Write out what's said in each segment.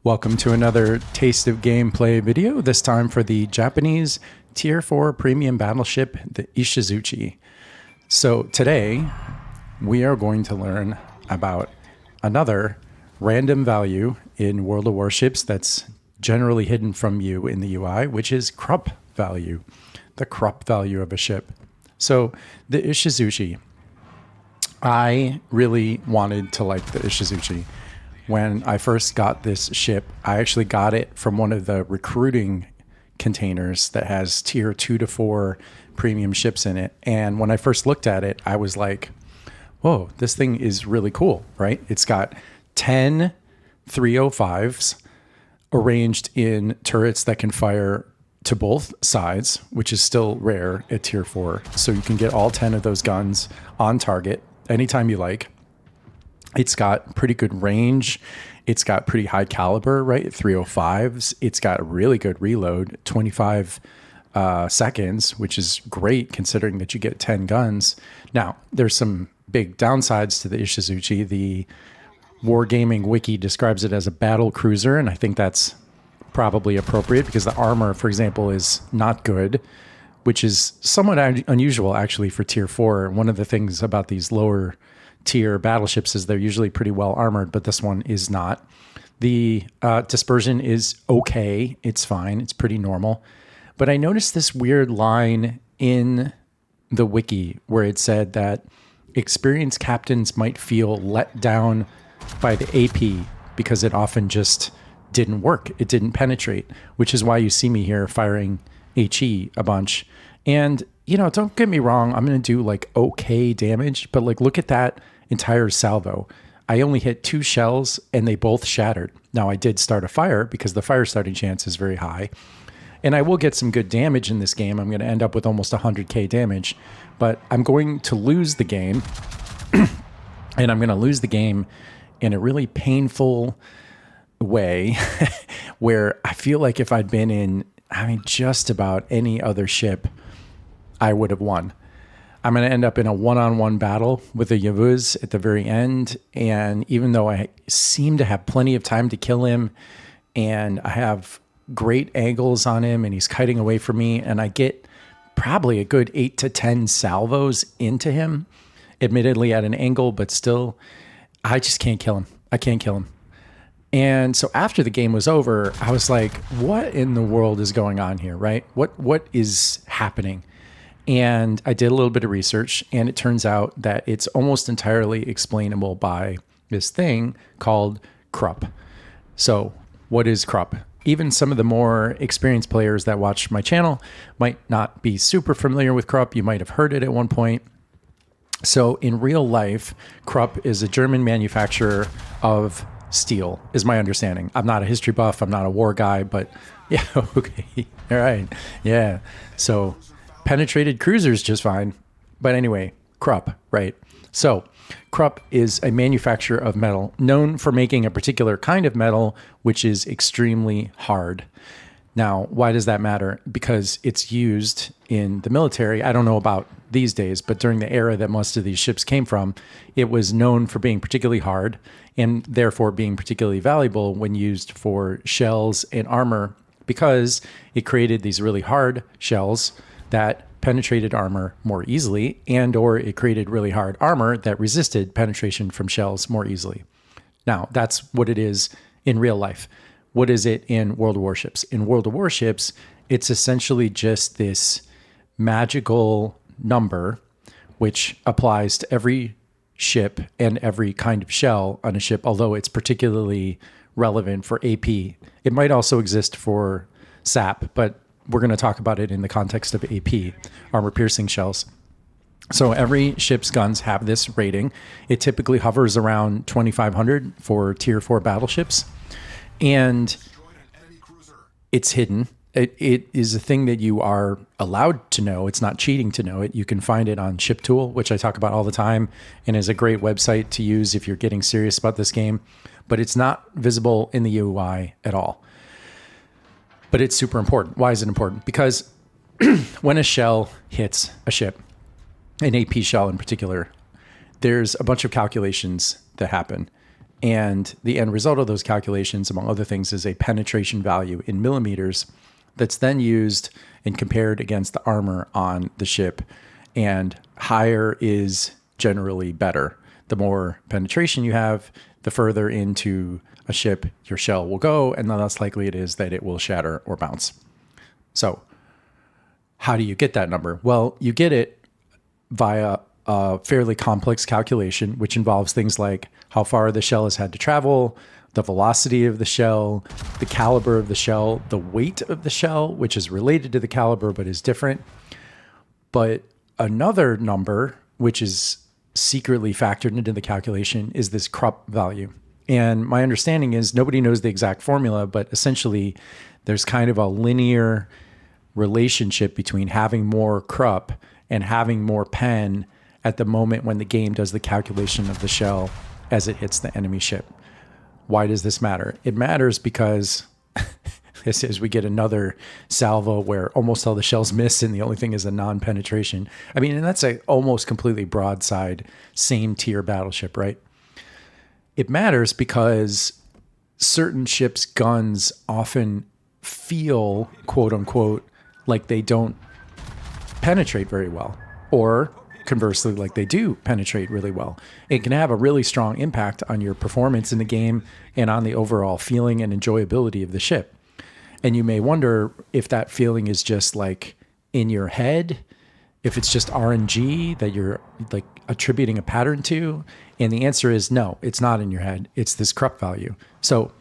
Welcome to another Taste of Gameplay video, this time for the Japanese Tier 4 Premium Battleship, the Ishizuchi. So today, we are going to learn about another random value in World of Warships that's generally hidden from you in the UI, which is Krupp value, the Krupp value of a ship. So the Ishizuchi, I really wanted to like the Ishizuchi. When I first got this ship, I actually got it from one of the recruiting containers that has tier 2 to 4 premium ships in it. And when I first looked at it, I was like, whoa, this thing is really cool, right? It's got 10 305s arranged in turrets that can fire to both sides, which is still rare at tier 4. So you can get all 10 of those guns on target anytime you like. It's got pretty good range. It's got pretty high caliber, right? 305s. It's got really good reload, 25 seconds, which is great considering that you get 10 guns. Now, there's some big downsides to the Ishizuchi. The Wargaming Wiki describes it as a battle cruiser, and I think that's probably appropriate because the armor, for example, is not good, which is somewhat unusual actually for tier 4. One of the things about these lower tier battleships is they're usually pretty well armored, but this one is not. The dispersion is okay. It's fine. It's pretty normal. But I noticed this weird line in the wiki where it said that experienced captains might feel let down by the AP because it often just didn't work. It didn't penetrate, which is why you see me here firing HE a bunch. And, you know, don't get me wrong. I'm going to do like okay damage, but like look at that entire salvo. I only hit 2 shells and they both shattered. Now I did start a fire because the fire starting chance is very high. And I will get some good damage in this game. I'm going to end up with almost 100k damage, but I'm going to lose the game. And I'm going to lose the game in a really painful way where I feel like if I'd been in, just about any other ship, I would have won. I'm going to end up in a one-on-one battle with a Yavuz at the very end. And even though I seem to have plenty of time to kill him and I have great angles on him and he's kiting away from me and I get probably a good 8 to 10 salvos into him, admittedly at an angle, but still, I just can't kill him. I can't kill him. And so after the game was over, I was like, what in the world is going on here, right? What is happening? And I did a little bit of research, and it turns out that it's almost entirely explainable by this thing called Krupp. So what is Krupp? Even some of the more experienced players that watch my channel might not be super familiar with Krupp. You might have heard it at one point. So in real life, Krupp is a German manufacturer of steel, is my understanding. I'm not a history buff. I'm not a war guy, but yeah, okay. All right. Yeah. So penetrated cruisers just fine. But anyway, Krupp, right? So Krupp is a manufacturer of metal known for making a particular kind of metal, which is extremely hard. Now, why does that matter? Because it's used in the military. I don't know about these days, but during the era that most of these ships came from, it was known for being particularly hard and therefore being particularly valuable when used for shells and armor because it created these really hard shells that penetrated armor more easily and or it created really hard armor that resisted penetration from shells more easily. Now, that's what it is in real life. What is it in World of Warships? In World of Warships, it's essentially just this magical number which applies to every ship and every kind of shell on a ship, although it's particularly relevant for AP. It might also exist for SAP, but we're going to talk about it in the context of AP, armor-piercing shells. So every ship's guns have this rating. It typically hovers around 2,500 for Tier 4 battleships, and it's hidden. It is a thing that you are allowed to know. It's not cheating to know it. You can find it on ShipTool, which I talk about all the time, and is a great website to use if you're getting serious about this game. But it's not visible in the UI at all. But it's super important. Why is it important? Because when a shell hits a ship, an AP shell in particular, there's a bunch of calculations that happen. And the end result of those calculations, among other things, is a penetration value in millimeters that's then used and compared against the armor on the ship. And higher is generally better. The more penetration you have, the further into a ship your shell will go, and the less likely it is that it will shatter or bounce. So how do you get that number? Well, you get it via a fairly complex calculation, which involves things like how far the shell has had to travel, the velocity of the shell, the caliber of the shell, the weight of the shell, which is related to the caliber but is different. But another number, which is secretly factored into the calculation, is this Krupp value. And my understanding is nobody knows the exact formula, but essentially there's kind of a linear relationship between having more Krupp and having more pen at the moment when the game does the calculation of the shell as it hits the enemy ship. Why does this matter? It matters because this is we get another salvo where almost all the shells miss and the only thing is a non-penetration. I mean, and that's a almost completely broadside, same tier battleship, right? It matters because certain ships' guns often feel, quote unquote, like they don't penetrate very well, or conversely, like they do penetrate really well. It can have a really strong impact on your performance in the game and on the overall feeling and enjoyability of the ship. And you may wonder if that feeling is just like in your head, if it's just RNG that you're like attributing a pattern to. And the answer is no, it's not in your head. It's this Krupp value. So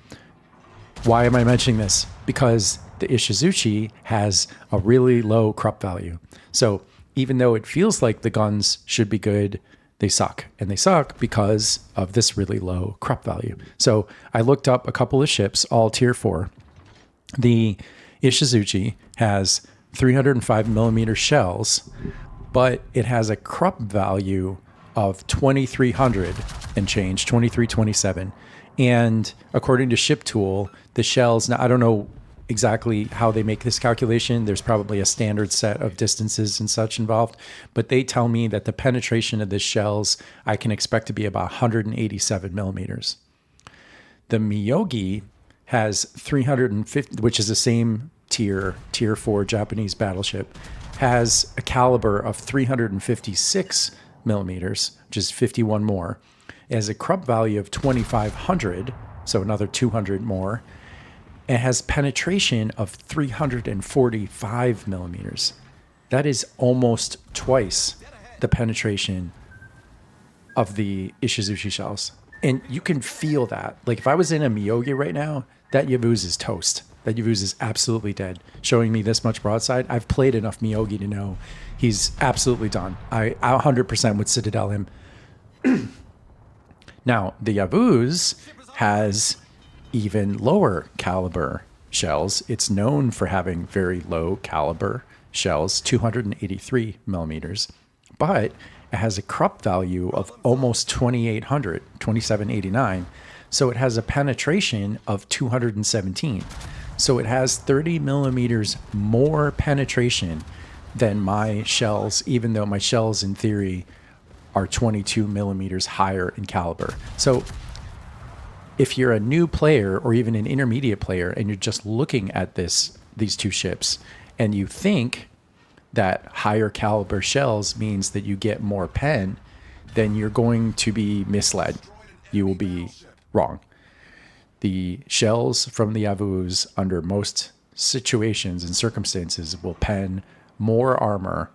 why am I mentioning this? Because the Ishizuchi has a really low Krupp value. So even though it feels like the guns should be good, they suck. And they suck because of this really low Krupp value. So I looked up a couple of ships, all tier 4. The Ishizuchi has 305 millimeter shells, but it has a Krupp value of 2,300 and change, 2327. And according to Ship Tool, the shells, now I don't know exactly how they make this calculation. There's probably a standard set of distances and such involved, but they tell me that the penetration of the shells I can expect to be about 187 millimeters. The Miyogi has 350, which is the same tier 4 Japanese battleship, has a caliber of 356 millimeters, which is 51 more. It has a Krupp value of 2,500, so another 200 more. It has penetration of 345 millimeters. That is almost twice the penetration of the Ishizuchi shells. And you can feel that. Like if I was in a Miyogi right now, that Yavuz is toast. That Yavuz is absolutely dead. Showing me this much broadside, I've played enough Miyogi to know he's absolutely done. I 100% would Citadel him. Now, the Yavuz has even lower caliber shells. It's known for having very low caliber shells, 283 millimeters, but it has a Krupp value of almost 2,800, 2,789. So it has a penetration of 217. So it has 30 millimeters more penetration than my shells, even though my shells in theory are 22 millimeters higher in caliber. So if you're a new player or even an intermediate player and you're just looking at these two ships and you think that higher caliber shells means that you get more pen, then you're going to be misled. You will be wrong. The shells from the Yavuz under most situations and circumstances will pen more armor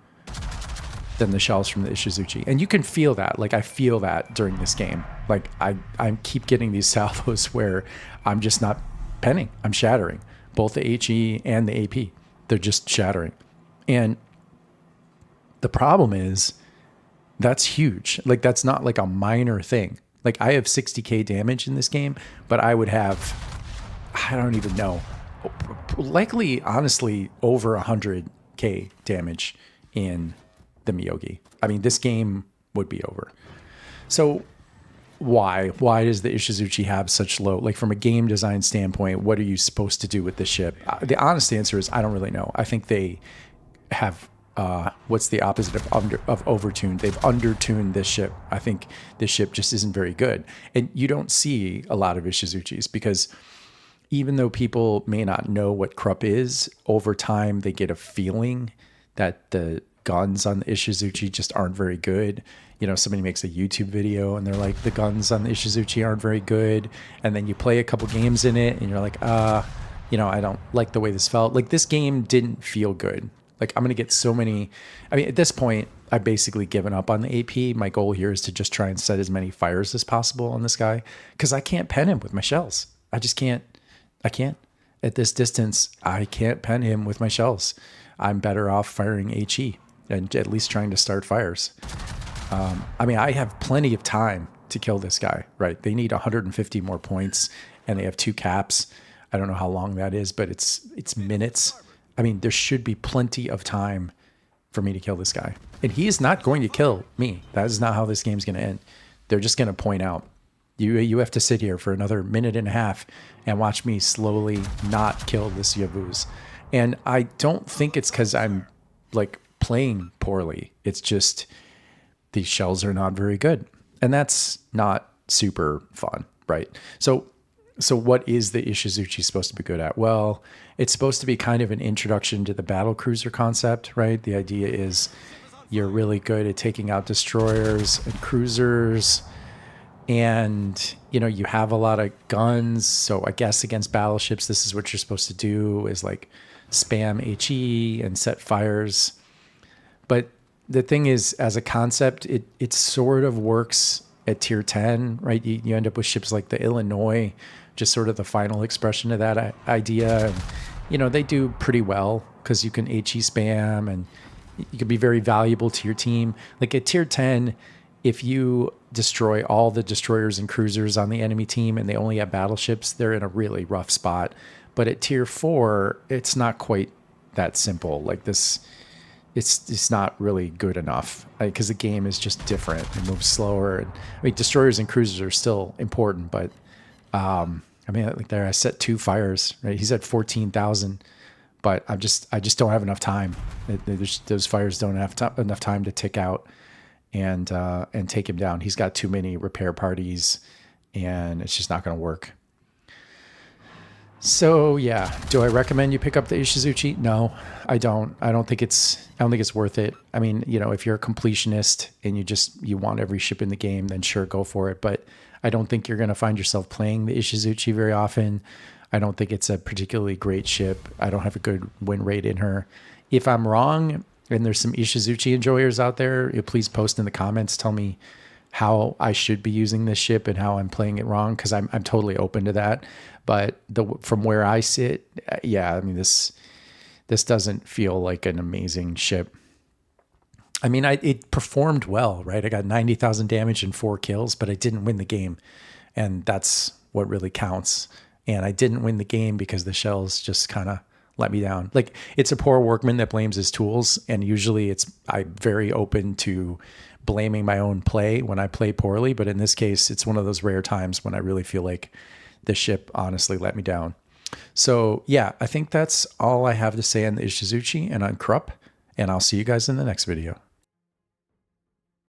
than the shells from the Ishizuchi. And you can feel that. Like I feel that during this game. Like I keep getting these salvos where I'm just not penning. I'm shattering. Both the HE and the AP. They're just shattering. And the problem is that's huge. Like that's not like a minor thing. Like I have 60k damage in this game, but I would have, I don't even know, likely honestly over 100k damage in the Miyogi. I mean, this game would be over. So why does the Ishizuchi have such low, like from a game design standpoint, what are you supposed to do with this ship? The honest answer is I don't really know. I think they have what's the opposite of overtuned? They've undertuned this ship. I think this ship just isn't very good. And you don't see a lot of Ishizuchis because even though people may not know what Krupp is, over time they get a feeling that the guns on the Ishizuchi just aren't very good. You know, somebody makes a YouTube video and they're like, the guns on the Ishizuchi aren't very good. And then you play a couple games in it and you're like, you know, I don't like the way this felt. Like, this game didn't feel good. Like, I'm going to get so many. I mean, at this point, I've basically given up on the AP. My goal here is to just try and set as many fires as possible on this guy because I can't pen him with my shells. I just can't. I can't. At this distance, I can't pen him with my shells. I'm better off firing HE and at least trying to start fires. I mean, I have plenty of time to kill this guy, right? They need 150 more points and they have 2 caps. I don't know how long that is, but it's minutes. I mean, there should be plenty of time for me to kill this guy. And he is not going to kill me. That is not how this game's going to end. They're just going to point out, you have to sit here for another minute and a half and watch me slowly not kill this Yavuz. And I don't think it's because I'm like playing poorly. It's just these shells are not very good. And that's not super fun, right? So what is the Ishizuchi supposed to be good at? Well, it's supposed to be kind of an introduction to the battle cruiser concept, right? The idea is you're really good at taking out destroyers and cruisers, and you know, you have a lot of guns. So I guess against battleships, this is what you're supposed to do, is like spam HE and set fires. But the thing is, as a concept, it sort of works at tier 10, right? You end up with ships like the Illinois, just sort of the final expression of that idea. And, you know, they do pretty well because you can HE spam and you can be very valuable to your team. Like at tier 10, if you destroy all the destroyers and cruisers on the enemy team and they only have battleships, they're in a really rough spot. But at tier 4, it's not quite that simple. Like this, it's not really good enough because the game is just different. It moves slower. And, I mean, destroyers and cruisers are still important, but I mean, like there, I set 2 fires. Right, he's at 14,000, but I just don't have enough time. Those fires don't have enough time to tick out and take him down. He's got too many repair parties, and it's just not going to work. So yeah, do I recommend you pick up the Ishizuchi? No, I don't. I don't think it's worth it. I mean, you know, if you're a completionist and you want every ship in the game, then sure, go for it. But I don't think you're going to find yourself playing the Ishizuchi very often. I don't think it's a particularly great ship. I don't have a good win rate in her. If I'm wrong, and there's some Ishizuchi enjoyers out there, please post in the comments. Tell me how I should be using this ship and how I'm playing it wrong, because I'm totally open to that. But from where I sit, yeah, I mean, this doesn't feel like an amazing ship. I mean, it performed well, right? I got 90,000 damage and 4 kills, but I didn't win the game, and that's what really counts. And I didn't win the game because the shells just kind of let me down. Like, it's a poor workman that blames his tools, and usually I'm very open to blaming my own play when I play poorly, but in this case, it's one of those rare times when I really feel like the ship honestly let me down. So yeah, I think that's all I have to say on the Ishizuchi and on Krupp, and I'll see you guys in the next video.